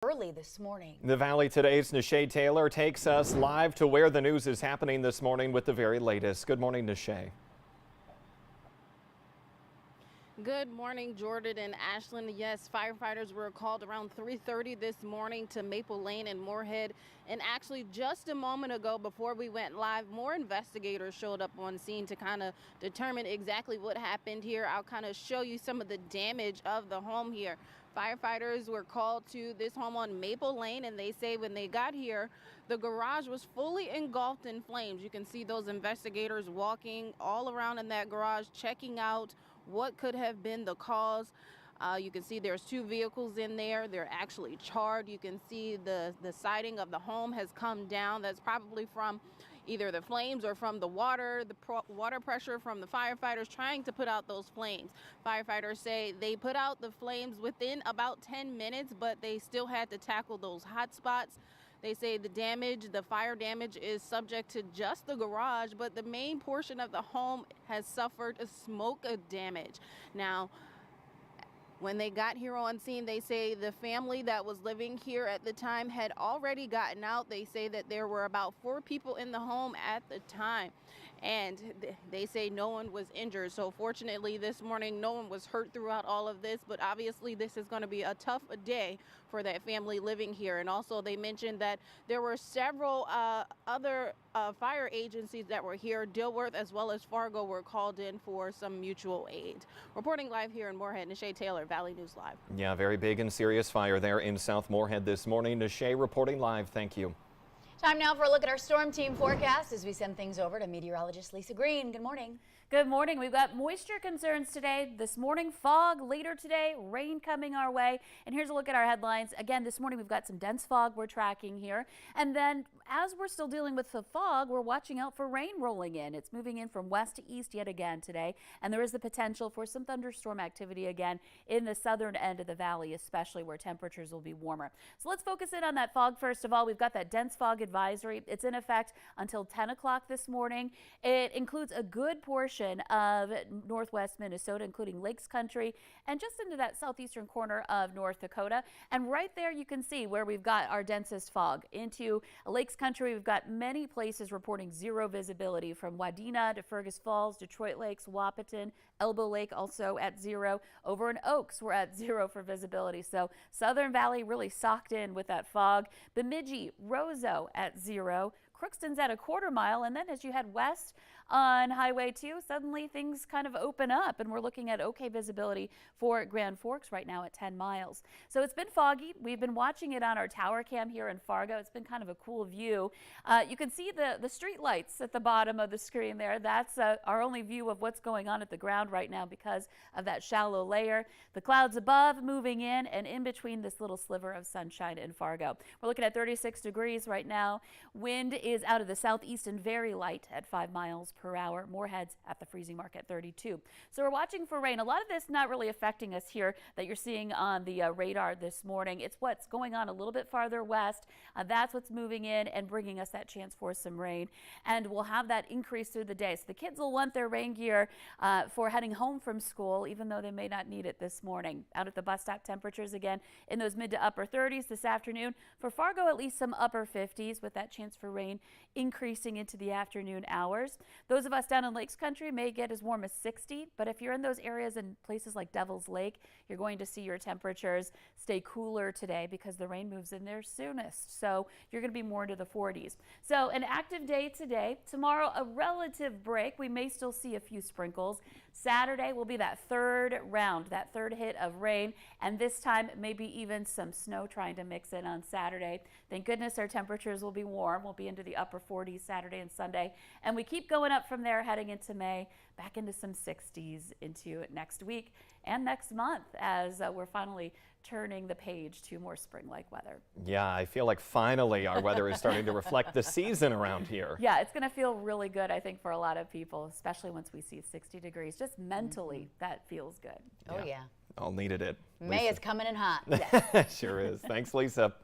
Early this morning. The Valley Today's Nishay Taylor takes us live to where the news is happening this morning with the very latest. Good morning, Nishay. Good morning, Jordan and Ashland. Yes, firefighters were called around 3:30 this morning to Maple Lane and Moorhead. And actually, just a moment ago, before we went live, more investigators showed up on scene to kind of determine exactly what happened here. I'll kind of show you some of the damage of the home here. Firefighters were called to this home on Maple Lane, and they say when they got here, the garage was fully engulfed in flames. You can see those investigators walking all around in that garage, checking out what could have been the cause. You can see there's two vehicles in there. They're actually charred. You can see the siding of the home has come down. That's probably from either the flames or from the water, water pressure from the firefighters trying to put out those flames. Firefighters say they put out the flames within about 10 minutes, but they still had to tackle those hot spots. They say the fire damage is subject to just the garage, but the main portion of the home has suffered a smoke damage. Now, when they got here on scene, they say the family that was living here at the time had already gotten out. They say that there were about 4 people in the home at the time, and they say no one was injured. So fortunately this morning, no one was hurt throughout all of this, but obviously this is going to be a tough day for that family living here. And also they mentioned that there were several other fire agencies that were here. Dilworth as well as Fargo were called in for some mutual aid. Reporting live here in Moorhead, Nishay Taylor, Valley News Live. Yeah, very big and serious fire there in South Moorhead this morning. Nishay reporting live. Thank you. Time now for a look at our storm team forecast as we send things over to meteorologist Lisa Green. Good morning. Good morning. We've got moisture concerns today. This morning, fog. Later today, rain coming our way. And here's a look at our headlines. Again, this morning we've got some dense fog we're tracking here. And then as we're still dealing with the fog, we're watching out for rain rolling in. It's moving in from west to east yet again today. And there is the potential for some thunderstorm activity again in the southern end of the valley, especially where temperatures will be warmer. So let's focus in on that fog first of all. We've got that dense fog advisory. It's in effect until 10 o'clock this morning. It includes a good portion of northwest Minnesota, including Lakes Country and just into that southeastern corner of North Dakota. And right there you can see where we've got our densest fog. Into Lakes Country, we've got many places reporting zero visibility, from Wadena to Fergus Falls, Detroit Lakes, Wahpeton, Elbow Lake also at 0. Over in Oaks, we're at 0 for visibility. So Southern Valley really socked in with that fog. Bemidji, Roseau at 0. Crookston's at a 1/4 mile, and then as you head west on Highway 2, suddenly things kind of open up, and we're looking at okay visibility for Grand Forks right now at 10 miles. So it's been foggy. We've been watching it on our tower cam here in Fargo. It's been kind of a cool view. You can see the street lights at the bottom of the screen there. That's our only view of what's going on at the ground right now because of that shallow layer. The clouds above moving in, and in between this little sliver of sunshine in Fargo. We're looking at 36 degrees right now. Wind is out of the southeast and very light at 5 miles per hour. Moorhead's at the freezing mark at 32. So we're watching for rain. A lot of this not really affecting us here that you're seeing on the radar this morning. It's what's going on a little bit farther west. That's what's moving in and bringing us that chance for some rain. And we'll have that increase through the day. So the kids will want their rain gear for heading home from school, even though they may not need it this morning. Out at the bus stop, temperatures again in those mid to upper 30s this afternoon. For Fargo, at least some upper 50s with that chance for rain increasing into the afternoon hours. Those of us down in Lakes Country may get as warm as 60, but if you're in those areas in places like Devil's Lake, you're going to see your temperatures stay cooler today because the rain moves in there soonest. So you're going to be more into the 40s. So an active day today. Tomorrow, a relative break. We may still see a few sprinkles. Saturday will be that third round, that third hit of rain, and this time maybe even some snow trying to mix in on Saturday. Thank goodness our temperatures will be warm. We'll be into the upper 40s Saturday and Sunday, and we keep going up from there heading into May, back into some 60s into next week and next month as we're finally turning the page to more spring-like weather. Yeah, I feel like finally our weather is starting to reflect the season around here. Yeah, it's going to feel really good, I think, for a lot of people, especially once we see 60 degrees. Just mentally, that feels good. Oh, yeah. All needed it. May Lisa. is coming in hot. Yes. Sure is. Thanks, Lisa.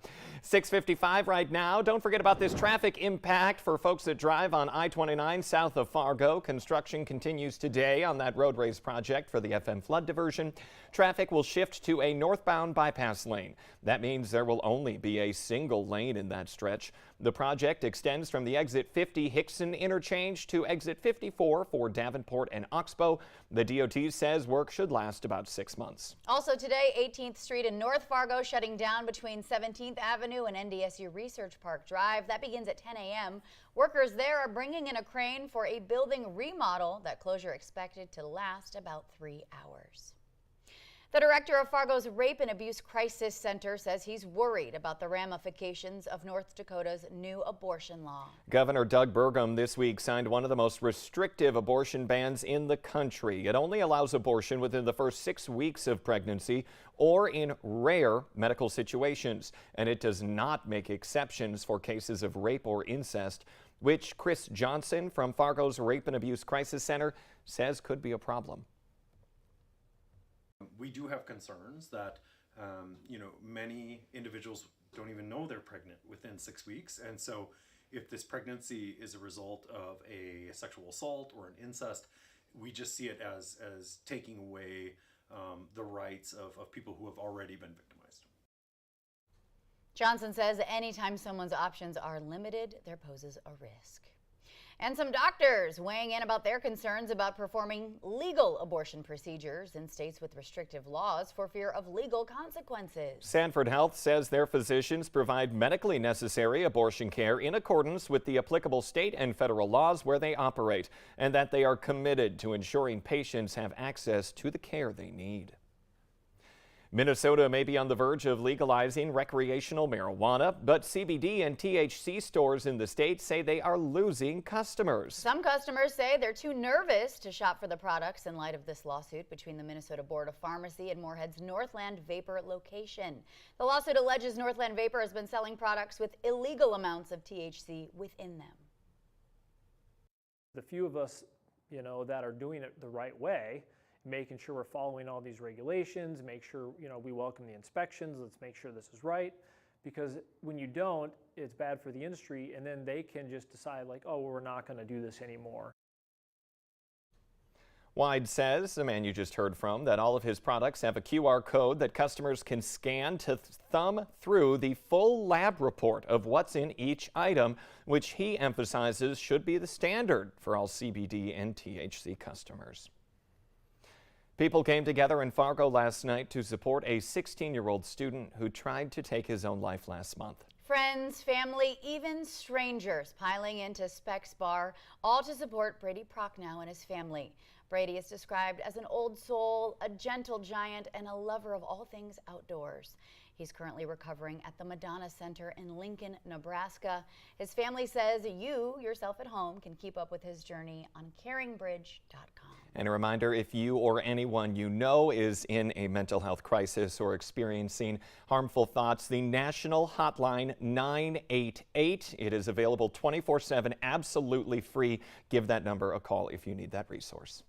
6:55 right now. Don't forget about this traffic impact for folks that drive on I-29 south of Fargo. Construction continues today on that road race project for the FM flood diversion. Traffic will shift to a northbound bypass lane. That means there will only be a single lane in that stretch. The project extends from the exit 50 Hickson interchange to exit 54 for Davenport and Oxbow. The DOT says work should last about 6 months. Also today, 18th Street in North Fargo shutting down between 17th Avenue and NDSU Research Park Drive. That begins at 10 a.m. Workers there are bringing in a crane for a building remodel. That closure expected to last about 3 hours. The director of Fargo's Rape and Abuse Crisis Center says he's worried about the ramifications of North Dakota's new abortion law. Governor Doug Burgum this week signed one of the most restrictive abortion bans in the country. It only allows abortion within the first 6 weeks of pregnancy or in rare medical situations, and it does not make exceptions for cases of rape or incest, which Chris Johnson from Fargo's Rape and Abuse Crisis Center says could be a problem. We do have concerns that, many individuals don't even know they're pregnant within 6 weeks. And so if this pregnancy is a result of a sexual assault or an incest, we just see it as taking away the rights of people who have already been victimized. Johnson says anytime someone's options are limited, there poses a risk. And some doctors weighing in about their concerns about performing legal abortion procedures in states with restrictive laws for fear of legal consequences. Sanford Health says their physicians provide medically necessary abortion care in accordance with the applicable state and federal laws where they operate, and that they are committed to ensuring patients have access to the care they need. Minnesota may be on the verge of legalizing recreational marijuana, but CBD and THC stores in the state say they are losing customers. Some customers say they're too nervous to shop for the products in light of this lawsuit between the Minnesota Board of Pharmacy and Moorhead's Northland Vapor location. The lawsuit alleges Northland Vapor has been selling products with illegal amounts of THC within them. The few of us, that are doing it the right way, making sure we're following all these regulations, make sure, we welcome the inspections, let's make sure this is right. Because when you don't, it's bad for the industry, and then they can just decide like, oh, we're not going to do this anymore. Wide says, the man you just heard from, that all of his products have a QR code that customers can scan to thumb through the full lab report of what's in each item, which he emphasizes should be the standard for all CBD and THC customers. People came together in Fargo last night to support a 16-year-old student who tried to take his own life last month. Friends, family, even strangers piling into Specs Bar, all to support Brady Prochnow and his family. Brady is described as an old soul, a gentle giant, and a lover of all things outdoors. He's currently recovering at the Madonna Center in Lincoln, Nebraska. His family says you, yourself at home, can keep up with his journey on caringbridge.com. And a reminder, if you or anyone you know is in a mental health crisis or experiencing harmful thoughts, the national hotline 988. It is available 24/7, absolutely free. Give that number a call if you need that resource.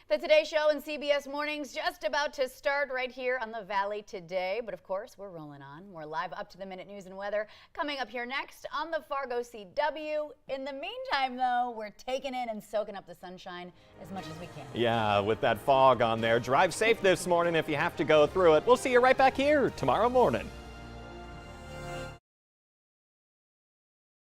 The Today Show and CBS Mornings just about to start right here on the Valley today. But of course, we're rolling on. More live up-to-the-minute news and weather coming up here next on the Fargo CW. In the meantime, though, we're taking in and soaking up the sunshine as much as we can. Yeah, with that fog on there. Drive safe this morning if you have to go through it. We'll see you right back here tomorrow morning.